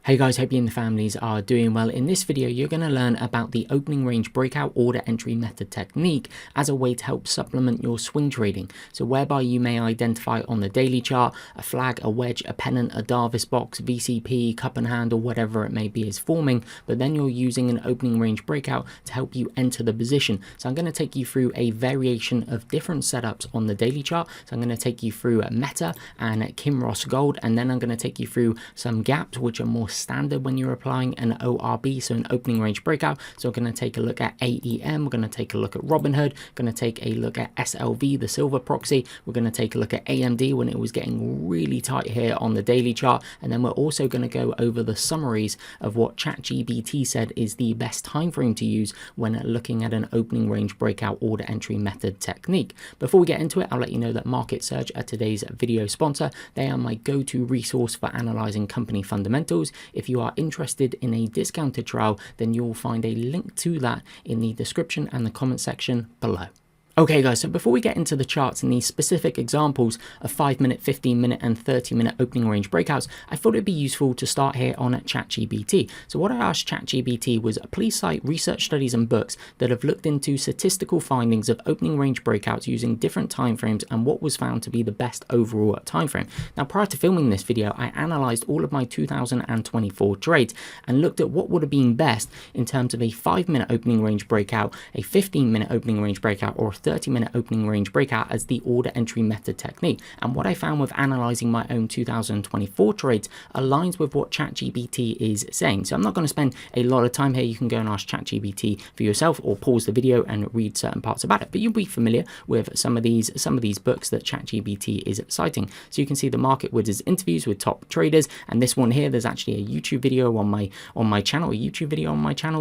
Hey guys, hope you and the families are doing well. In this video, you're going to learn about the opening range breakout order entry method technique as a way to help supplement your swing trading. So whereby you may identify on the daily chart a flag, a wedge, a pennant, a Davis box, VCP, cup and handle, whatever it may be is forming, but then you're using an opening range breakout to help you enter the position. So I'm going to take you through a variation of different setups on the daily chart. So I'm going to take you through Meta and KinRoss Gold, and then I'm going to take you through some gaps which are more standard when you're applying an ORB, so an opening range breakout. So we're going to take a look at AEM, we're going to take a look at Robinhood, going to take a look at SLV, the silver proxy, we're going to take a look at AMD when it was getting really tight here on the daily chart, and then we're also going to go over the summaries of what ChatGPT said is the best time frame to use when looking at an opening range breakout order entry method technique. Before we get into it, I'll let you know that Market Surge are today's video sponsor. They are my go-to resource for analyzing company fundamentals. If you are interested in a discounted trial, then you'll find a link to that in the description and the comment section below. Okay guys, so before we get into the charts and these specific examples of 5-minute, 15-minute and 30-minute opening range breakouts, I thought it'd be useful to start here on ChatGPT. So what I asked ChatGPT was, please cite research studies and books that have looked into statistical findings of opening range breakouts using different timeframes and what was found to be the best overall timeframe. Now, prior to filming this video, I analyzed all of my 2024 trades and looked at what would have been best in terms of a 5-minute opening range breakout, a 15-minute opening range breakout, or a 30-minute opening range breakout as the order entry method technique. And what I found with analyzing my own 2024 trades aligns with what ChatGPT is saying. So I'm not going to spend a lot of time here. You can go and ask ChatGPT for yourself or pause the video and read certain parts about it. But you'll be familiar with some of these books that ChatGPT is citing. So you can see the market wedges interviews with top traders, and this one here, there's actually a YouTube video on my channel,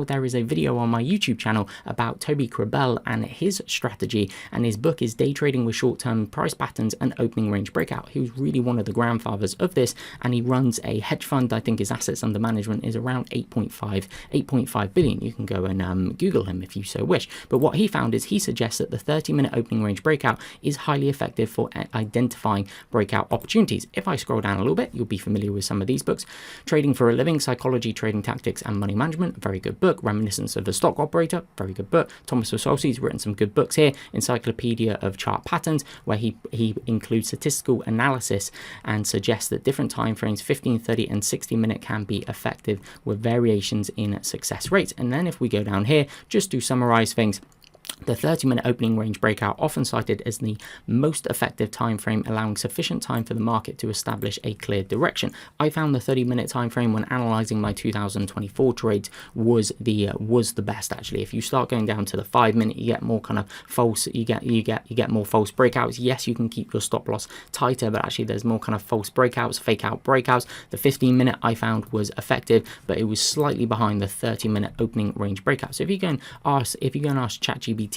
There is a video on my YouTube channel about Toby Crabell and his strategy. And his book is Day Trading with Short-Term Price Patterns and Opening Range Breakout. He was really one of the grandfathers of this, and he runs a hedge fund. I think his assets under management is around 8.5 billion. You can go and Google him if you so wish. But what he found is he suggests that the 30-minute opening range breakout is highly effective for identifying breakout opportunities. If I scroll down a little bit, you'll be familiar with some of these books. Trading for a Living, Psychology, Trading Tactics and Money Management, very good book. Reminiscence of a Stock Operator, very good book. Thomas Corsellis written some good books here. Encyclopedia of Chart Patterns, where he includes statistical analysis and suggests that different time frames, 15, 30 and 60-minute, can be effective with variations in success rates. And then if we go down here, just to summarize things, the 30-minute opening range breakout, often cited as the most effective time frame, allowing sufficient time for the market to establish a clear direction. I found the 30-minute time frame when analyzing my 2024 trades was the best actually. If you start going down to the 5-minute, you get more kind of false. You get more false breakouts. Yes, you can keep your stop loss tighter, but actually there's more kind of false breakouts, fake out breakouts. The 15-minute I found was effective, but it was slightly behind the 30-minute opening range breakout. So if you go and ask ChatGPT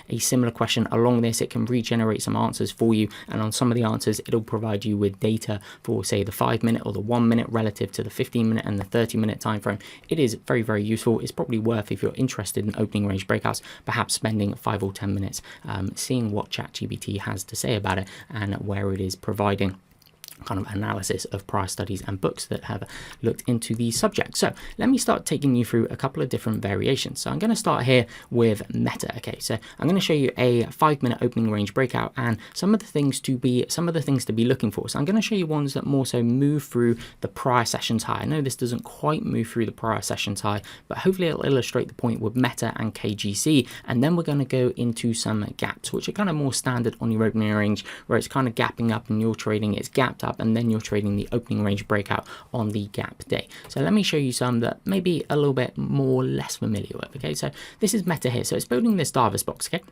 a similar question along this, it can regenerate some answers for you, and on some of the answers it'll provide you with data for, say, the 5-minute or the 1-minute relative to the 15-minute and the 30-minute time frame. It is very, very useful. It's probably worth, if you're interested in opening range breakouts, perhaps spending 5 or 10 minutes seeing what ChatGPT has to say about it and where it is providing kind of analysis of prior studies and books that have looked into the subject. So let me start taking you through a couple of different variations. So I'm going to start here with Meta. Okay, so I'm going to show you a 5-minute opening range breakout and some of the things to be looking for. So I'm going to show you ones that more so move through the prior session's high. I know this doesn't quite move through the prior session's high, but hopefully it'll illustrate the point with Meta and KGC. And then we're going to go into some gaps, which are kind of more standard on your opening range, where it's kind of gapping up and you're trading, it's gapped up, and then you're trading the opening range breakout on the gap day. So let me show you some that maybe a little bit less familiar with. Okay, so this is Meta here. So it's building this Davis box. Okay,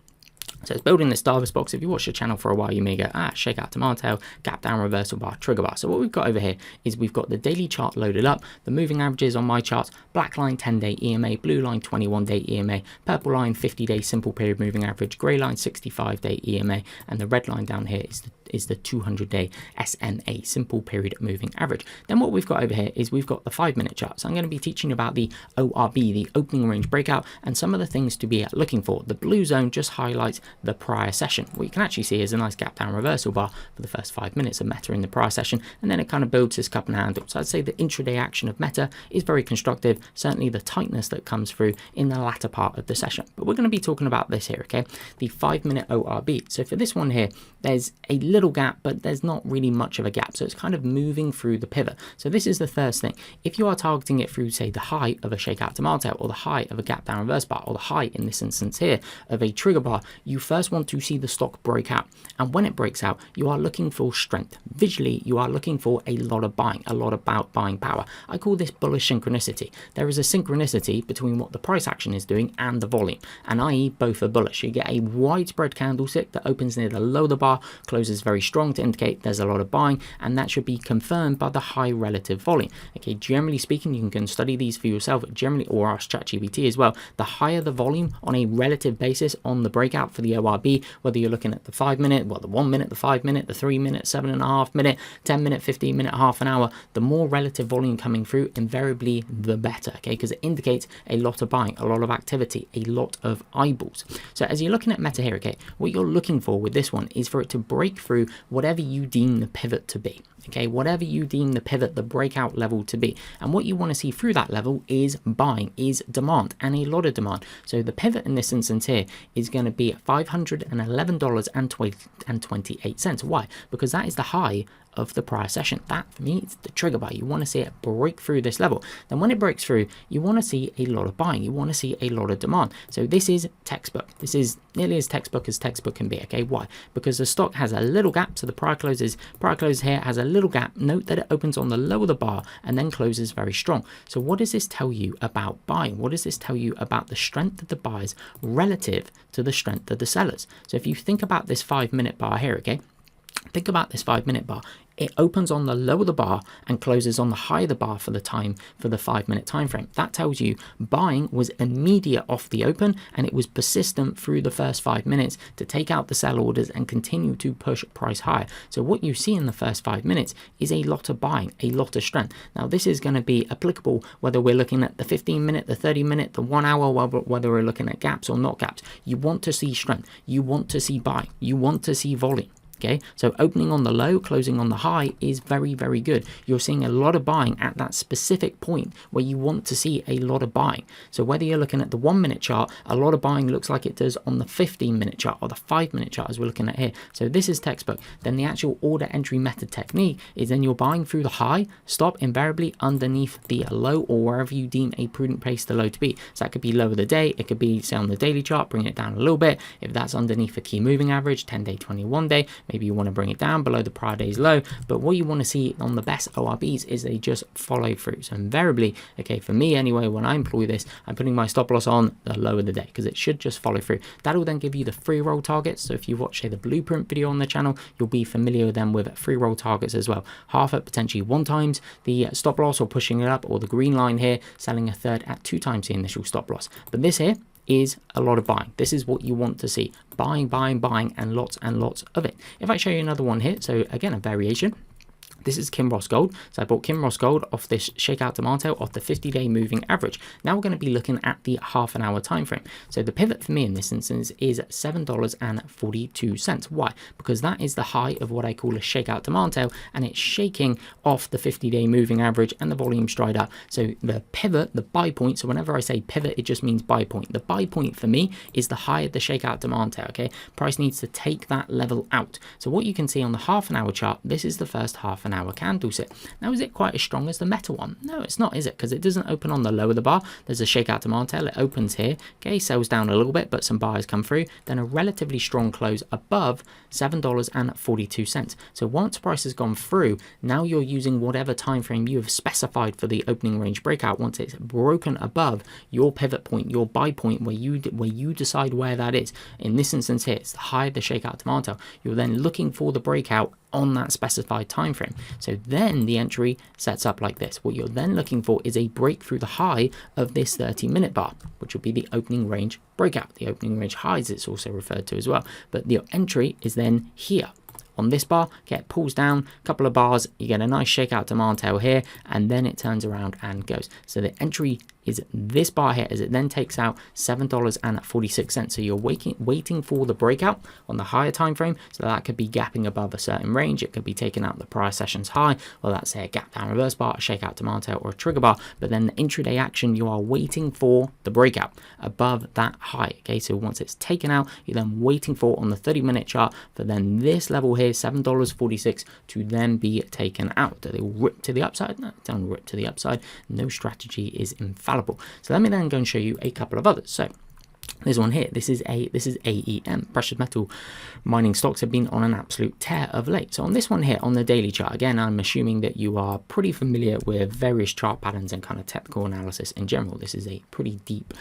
so it's building this Davis box. If you watch the channel for a while, you may go, shakeout, demand tail, gap down, reversal bar, trigger bar. So what we've got over here is we've got the daily chart loaded up, the moving averages on my charts, black line 10-day EMA, blue line 21-day EMA, purple line 50-day simple period moving average, grey line 65-day EMA, and the red line down here is the 200-day SMA, simple period moving average. Then what we've got over here is we've got the 5-minute chart. So I'm going to be teaching you about the ORB, the opening range breakout, and some of the things to be looking for. The blue zone just highlights the prior session. What you can actually see is a nice gap down reversal bar for the first 5 minutes of Meta in the prior session, and then it kind of builds this cup and handle. So I'd say the intraday action of Meta is very constructive, certainly the tightness that comes through in the latter part of the session. But we're going to be talking about this here, okay? The 5-minute ORB. So for this one here, there's a little gap, but there's not really much of a gap. So it's kind of moving through the pivot. So this is the first thing. If you are targeting it through, say, the high of a shakeout to martail, or the high of a gap down reverse bar, or the high in this instance here of a trigger bar, you first want to see the stock break out. And when it breaks out, you are looking for strength. Visually, you are looking for a lot of buying, a lot about buying power. I call this bullish synchronicity. There is a synchronicity between what the price action is doing and the volume, and i.e. both are bullish. You get a widespread candlestick that opens near the low of the bar, closes very strong to indicate there's a lot of buying, and that should be confirmed by the high relative volume. Okay, generally speaking, you can study these for yourself, generally, or ask ChatGPT as well. The higher the volume on a relative basis on the breakout for the ORB, whether you're looking at the 5 minute, well, the 1 minute, the 5 minute, the 3 minute, 7.5 minute, 10 minute, 15 minute, half an hour, the more relative volume coming through, invariably the better, okay, because it indicates a lot of buying, a lot of activity, a lot of eyeballs. So as you're looking at Meta here, okay, what you're looking for with this one is for it to break through whatever you deem the pivot to be. Okay, whatever you deem the pivot, the breakout level to be. And what you want to see through that level is buying, is demand, and a lot of demand. So the pivot in this instance here is going to be $511.28. Why? Because that is the high of the prior session. That for me is the trigger buy. You want to see it break through this level. Then when it breaks through, you want to see a lot of buying. You want to see a lot of demand. So this is textbook. This is nearly as textbook can be. Okay, why? Because the stock has a little gap. So the prior close here has a little gap. Note that it opens on the low of the bar and then closes very strong. So what does this tell you about buying? What does this tell you about the strength of the buyers relative to the strength of the sellers? So if you think about this 5-minute bar here, okay, think about this 5-minute bar. It opens on the low of the bar and closes on the high of the bar for the 5-minute time frame. That tells you buying was immediate off the open, and it was persistent through the first 5 minutes to take out the sell orders and continue to push price higher. So what you see in the first 5 minutes is a lot of buying, a lot of strength. Now this is going to be applicable whether we're looking at the 15-minute, the 30-minute, the 1 hour, whether we're looking at gaps or not gaps. You want to see strength. You want to see buying. You want to see volume. Okay, so opening on the low, closing on the high is very, very good. You're seeing a lot of buying at that specific point where you want to see a lot of buying. So whether you're looking at the 1-minute chart, a lot of buying looks like it does on the 15-minute chart or the 5-minute chart as we're looking at here. So this is textbook. Then the actual order entry method technique is then you're buying through the high, stop invariably underneath the low or wherever you deem a prudent place the low to be. So that could be low of the day. It could be, say, on the daily chart, bring it down a little bit. If that's underneath a key moving average, 10-day, 21-day, maybe you want to bring it down below the prior day's low. But what you want to see on the best ORBs is they just follow through. So invariably, okay, for me anyway, when I employ this, I'm putting my stop loss on the low of the day because it should just follow through. That'll then give you the free roll targets. So if you watch, say, the blueprint video on the channel, you'll be familiar with them with free roll targets as well. Half at potentially 1 times the stop loss or pushing it up, or the green line here, selling a third at 2 times the initial stop loss. But this here is a lot of buying. This is what you want to see. Buying, buying, buying, and lots of it. If I show you another one here, so again, a variation. This is KinRoss Gold. So I bought KinRoss Gold off this shakeout to martail off the 50-day moving average. Now we're going to be looking at the half an hour time frame. So the pivot for me in this instance is $7.42. Why? Because that is the high of what I call a shakeout to martail, and it's shaking off the 50-day moving average, and the volume's dried up. So the pivot, the buy point, so whenever I say pivot, it just means buy point. The buy point for me is the high of the shakeout to martail, okay? Price needs to take that level out. So what you can see on the half an hour chart, this is the first half an hour candlestick. Now, is it quite as strong as the Meta one? No, it's not, is it? Because it doesn't open on the low of the bar. There's a shakeout to martail. It opens here, okay, sells down a little bit, but some buyers come through. Then a relatively strong close above $7.42. So once price has gone through, now you're using whatever time frame you have specified for the opening range breakout. Once it's broken above your pivot point, your buy point, where you decide where that is. In this instance here, it's the high of the shakeout to martail. You're then looking for the breakout on that specified time frame. So then the entry sets up like this. What you're then looking for is a break through the high of this 30-minute bar, which will be the opening range breakout. The opening range highs, it's also referred to as well. But the entry is then here on this bar. Get pulls down a couple of bars, you get a nice shakeout to martail here, and then it turns around and goes. So the entry is this bar here as it then takes out $7.46. So you're waiting for the breakout on the higher time frame. So that could be gapping above a certain range. It could be taking out the prior session's high, or that's say a gap down reverse bar, a shakeout demand tail, or a trigger bar. But then the intraday action, you are waiting for the breakout above that high. Okay, so once it's taken out, you're then waiting for on the 30-minute chart for then this level here, $7.46, to then be taken out. Do they rip to the upside? No, don't rip to the upside. No strategy is infallible. So let me then go and show you a couple of others. So this one here, this is AEM. Precious metal mining stocks have been on an absolute tear of late. So on this one here, on the daily chart, again, I'm assuming that you are pretty familiar with various chart patterns and kind of technical analysis in general. This is a pretty deep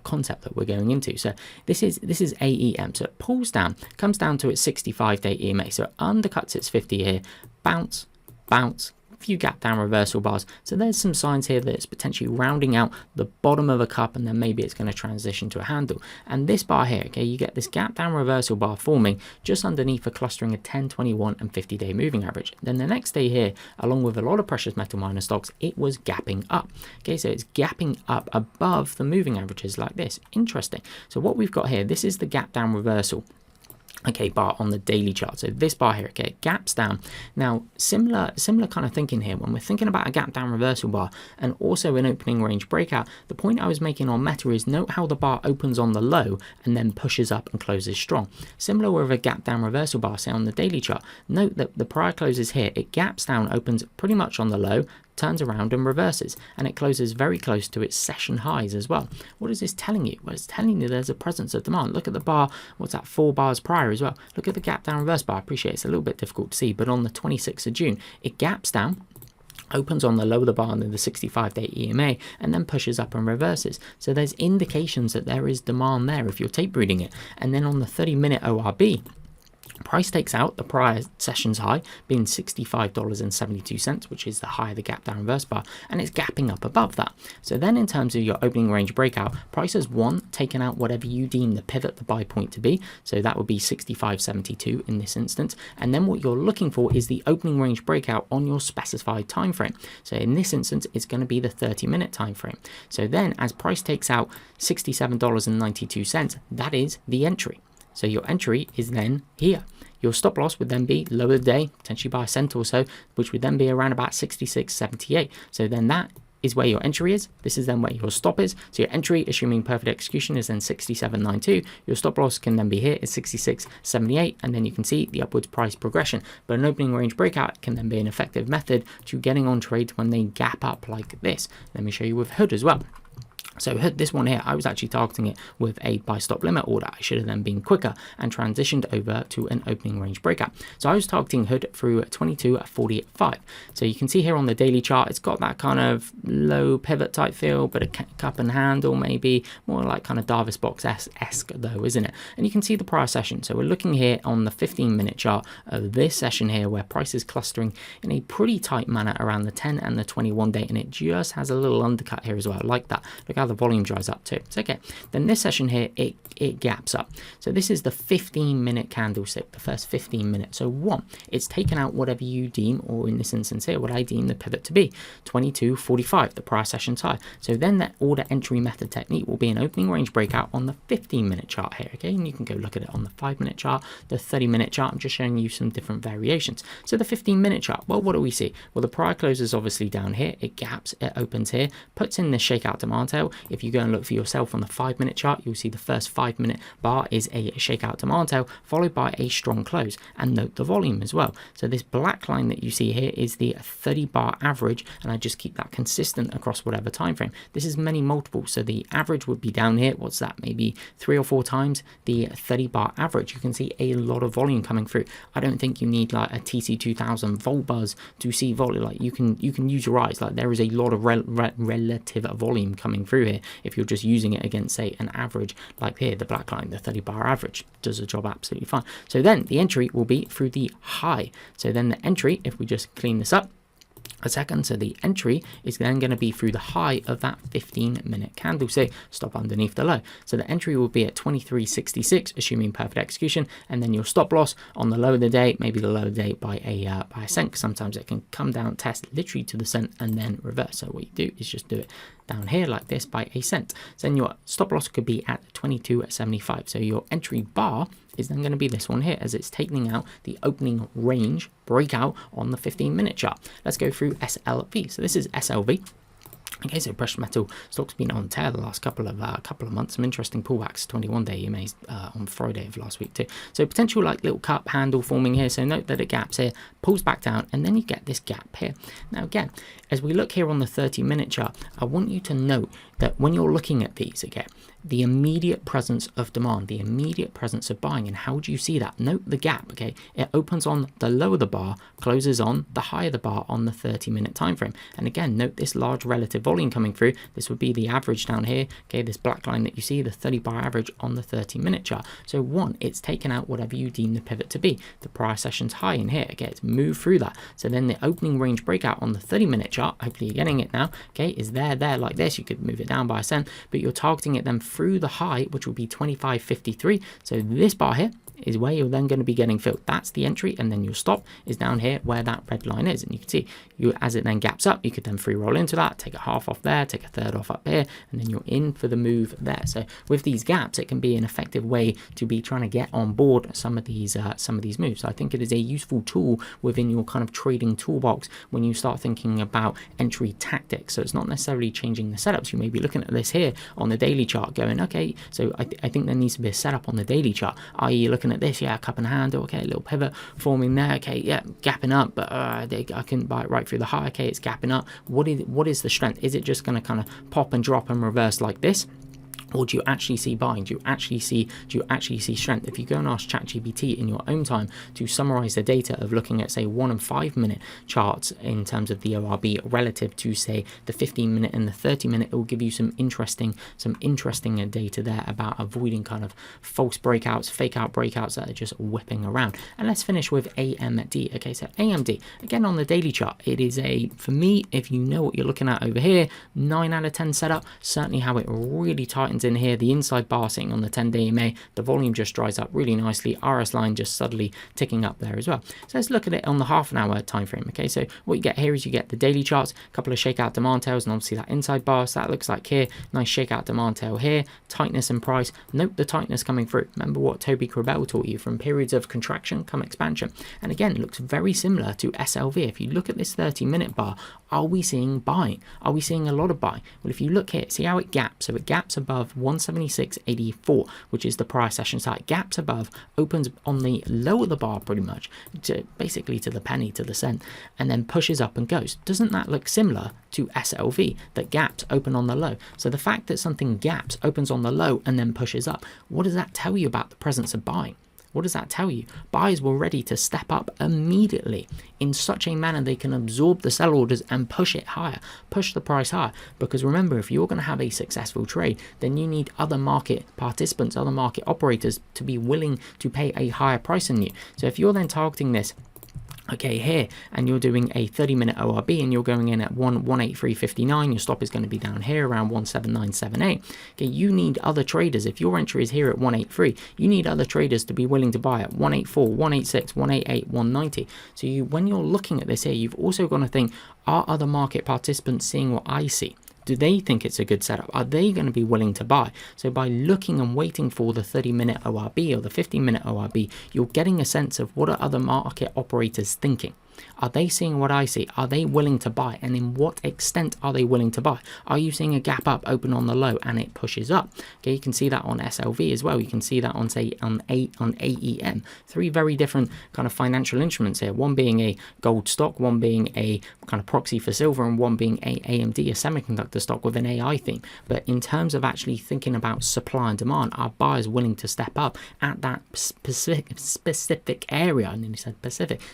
concept that we're going into. So this is AEM. So it pulls down, comes down to its 65-day EMA. So it undercuts its 50 here, bounce, bounce, few gap down reversal bars. So there's some signs here that it's potentially rounding out the bottom of a cup, and then maybe it's going to transition to a handle. And this bar here, okay, you get this gap down reversal bar forming just underneath a clustering of 10, 21 and 50-day moving average. Then the next day here, along with a lot of precious metal miner stocks, it was gapping up. Okay, so it's gapping up above the moving averages like this. Interesting. So what we've got here, this is the gap down reversal, okay, bar on the daily chart. So this bar here, okay, gaps down. Now similar kind of thinking here when we're thinking about a gap down reversal bar and also an opening range breakout. The point I was making on Meta is note how the bar opens on the low and then pushes up and closes strong. Similar with a gap down reversal bar, say on the daily chart, note that the prior closes here, it gaps down, opens pretty much on the low, turns around and reverses, and it closes very close to its session highs as well. What is this telling you? Well, it's telling you there's a presence of demand. Look at the bar, what's that, 4 bars prior as well. Look at the gap down reverse bar. I appreciate it's a little bit difficult to see, but on the 26th of June, it gaps down, opens on the low of the bar under the 65-day EMA, and then pushes up and reverses. So there's indications that there is demand there if you're tape reading it. And then on the 30-minute ORB, price takes out the prior session's high, being $65.72, which is the high of the gap down reverse bar, and it's gapping up above that. So then in terms of your opening range breakout, price has taken out whatever you deem the pivot, the buy point to be. So that would be 65.72 in this instance. And then what you're looking for is the opening range breakout on your specified time frame. So in this instance, it's going to be the 30-minute time frame. So then as price takes out $67.92, that is the entry. So your entry is then here. Your stop loss would then be low of the day, potentially by a cent or so, which would then be around about 66.78. So then that is where your entry is. This is then where your stop is. So your entry, assuming perfect execution, is then 67.92. Your stop loss can then be here at 66.78, and then you can see the upwards price progression. But an opening range breakout can then be an effective method to getting on trades when they gap up like this. Let me show you with Hood as well. So this one here, I was actually targeting it with a buy stop limit order. I should have then been quicker and transitioned over to an opening range breakout. So I was targeting Hood through 22.45. So you can see here on the daily chart, it's got that kind of low pivot type feel, but a cup and handle maybe, more like kind of Davis box-esque though, isn't it? And you can see the prior session. So we're looking here on the 15-minute chart of this session here, where price is clustering in a pretty tight manner around the 10 and the 21 day, and it just has a little undercut here as well. I like that. Look how the volume dries up too. It's okay. Then this session here, it gaps up. So this is the 15-minute candlestick, the first 15 minutes. So one, it's taken out whatever you deem, or in this instance here, what I deem the pivot to be, 22.45, the prior session's high. So then that order entry method technique will be an opening range breakout on the 15-minute chart here, okay? And you can go look at it on the 5-minute chart, the 30-minute chart. I'm just showing you some different variations. So the 15-minute chart, well, what do we see? Well, the prior close is obviously down here. It gaps, it opens here, puts in the shakeout demand tail. If you go and look for yourself on the 5-minute chart, you'll see the first 5-minute bar is a shakeout demand tail, followed by a strong close. And note the volume as well. So this black line that you see here is the 30-bar average, and I just keep that consistent across whatever time frame. This is many multiples, so the average would be down here. What's that? Maybe 3 or 4 times the 30-bar average. You can see a lot of volume coming through. I don't think you need like a TC2000 volt buzz to see volume. Like you can use your eyes. Like there is a lot of relative volume coming through here. If you're just using it against, say, an average like here, the black line, the 30-bar average does the job absolutely fine. So then the entry will be through the high. So then the entry, if we just clean this up, a second. So the entry is then going to be through the high of that 15-minute candle, so stop underneath the low. So the entry will be at 23.66, assuming perfect execution, and then your stop loss on the low of the day, maybe the low of the day by a cent. Sometimes it can come down, test literally to the cent, and then reverse. So what you do is just do it down here like this by a cent. So then your stop loss could be at 22.75. So your entry bar is then going to be this one here, as it's taking out the opening range breakout on the 15-minute chart. Let's go through SLV. So this is SLV. Okay, so precious metal stock's been on tear the last couple of months. Some interesting pullbacks. 21-day EMAs on Friday of last week too. So potential like little cup handle forming here. So note that it gaps here, pulls back down, and then you get this gap here. Now again, as we look here on the 30-minute chart, I want you to note that when you're looking at these again, the immediate presence of demand, the immediate presence of buying, and how do you see that? Note the gap, okay? It opens on the lower the bar, closes on the higher the bar on the 30-minute time frame. And again, note this large relative volume coming through. This would be the average down here, okay? This black line that you see, the 30-bar average on the 30-minute chart. So one, it's taken out whatever you deem the pivot to be. The prior session's high in here, okay? It's moved through that. So then the opening range breakout on the 30-minute chart, hopefully you're getting it now, okay, is there like this. You could move it down by a cent, but you're targeting it then through the high, which will be 25.53. So this bar here is where you're then going to be getting filled. That's the entry, and then your stop is down here where that red line is. And you can see as it then gaps up, you could then free roll into that, take a half off there, take a third off up here, and then you're in for the move there. So with these gaps, it can be an effective way to be trying to get on board some of these moves. So I think it is a useful tool within your kind of trading toolbox when you start thinking about entry tactics. So it's not necessarily changing the setups. You may be looking at this here on the daily chart going, okay, so I think there needs to be a setup on the daily chart, i.e. looking at this, yeah, cup and handle, okay, a little pivot forming there, okay, yeah, gapping up, but I couldn't buy it right through the high, okay, it's gapping up. What is the strength? Is it just going to kind of pop and drop and reverse like this? Or do you actually see buying? Do you actually see strength? If you go and ask ChatGPT in your own time to summarize the data of looking at, say, 1 and 5 minute charts in terms of the ORB relative to, say, the 15-minute and the 30-minute, it will give you some interesting data there about avoiding kind of false breakouts, fake out breakouts that are just whipping around. And let's finish with AMD. Okay, so AMD, again on the daily chart, it is for me, if you know what you're looking at over here, 9 out of 10 setup, certainly how it really tightens in here. The inside bar sitting on the 10-day EMA, the volume just dries up really nicely. RS line just subtly ticking up there as well. So let's look at it on the half an hour time frame. Okay, so what you get here is you get the daily charts, a couple of shakeout demand tails, and obviously that inside bar. So that looks like here, nice shakeout demand tail here, tightness and price. Note the tightness coming through. Remember what Toby Crabell taught you, from periods of contraction come expansion. And again, it looks very similar to SLV. If you look at this 30-minute bar, are we seeing buying? Are we seeing a lot of buying? Well, if you look here, see how it gaps. So it gaps above 176.84, which is the prior session. So it gaps above, opens on the lower of the bar pretty much, basically to the penny, to the cent, and then pushes up and goes. Doesn't that look similar to SLV, that gaps open on the low? So the fact that something gaps, opens on the low, and then pushes up, what does that tell you about the presence of buying? What does that tell you? Buyers were ready to step up immediately in such a manner they can absorb the sell orders and push it higher, push the price higher. Because remember, if you're going to have a successful trade, then you need other market participants, other market operators to be willing to pay a higher price than you. So if you're then targeting this, okay, here, and you're doing a 30-minute ORB and you're going in at 183.59, your stop is going to be down here around 179.78. Okay, you need other traders. If your entry is here at 183, you need other traders to be willing to buy at 184, 186, 188, 190. So when you're looking at this here, you've also got to think, are other market participants seeing what I see? Do they think it's a good setup? Are they going to be willing to buy? So by looking and waiting for the 30-minute ORB or the 15-minute ORB, you're getting a sense of what are other market operators thinking. Are they seeing what I see? Are they willing to buy? And in what extent are they willing to buy? Are you seeing a gap up, open on the low, and it pushes up? Okay, you can see that on SLV as well. You can see that on, say, on AEM. Three very different kind of financial instruments here. One being a gold stock, one being a kind of proxy for silver, and one being a AMD, a semiconductor stock with an AI theme. But in terms of actually thinking about supply and demand, are buyers willing to step up at that specific area? I nearly said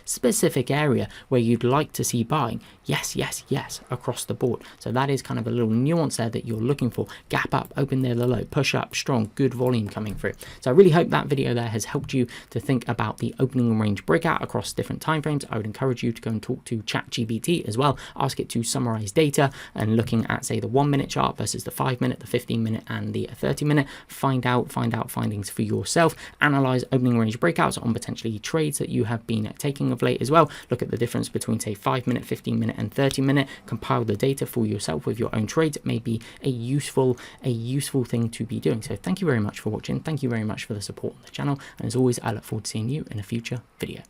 specific area area where you'd like to see buying? Yes, yes, yes, across the board. So that is kind of a little nuance there that you're looking for. Gap up, open near the low, push up, strong, good volume coming through. So I really hope that video there has helped you to think about the opening range breakout across different timeframes. I would encourage you to go and talk to ChatGPT as well. Ask it to summarize data and looking at, say, the 1 minute chart versus the 5 minute, the 15 minute, and the 30 minute. Find out findings for yourself. Analyze opening range breakouts on potentially trades that you have been taking of late as well. Look at the difference between, say, 5 minute, 15 minute, and 30 minute. Compile the data for yourself with your own trades. It may be a useful thing to be doing. So thank you very much for watching. Thank you very much for the support on the channel. And as always, I look forward to seeing you in a future video.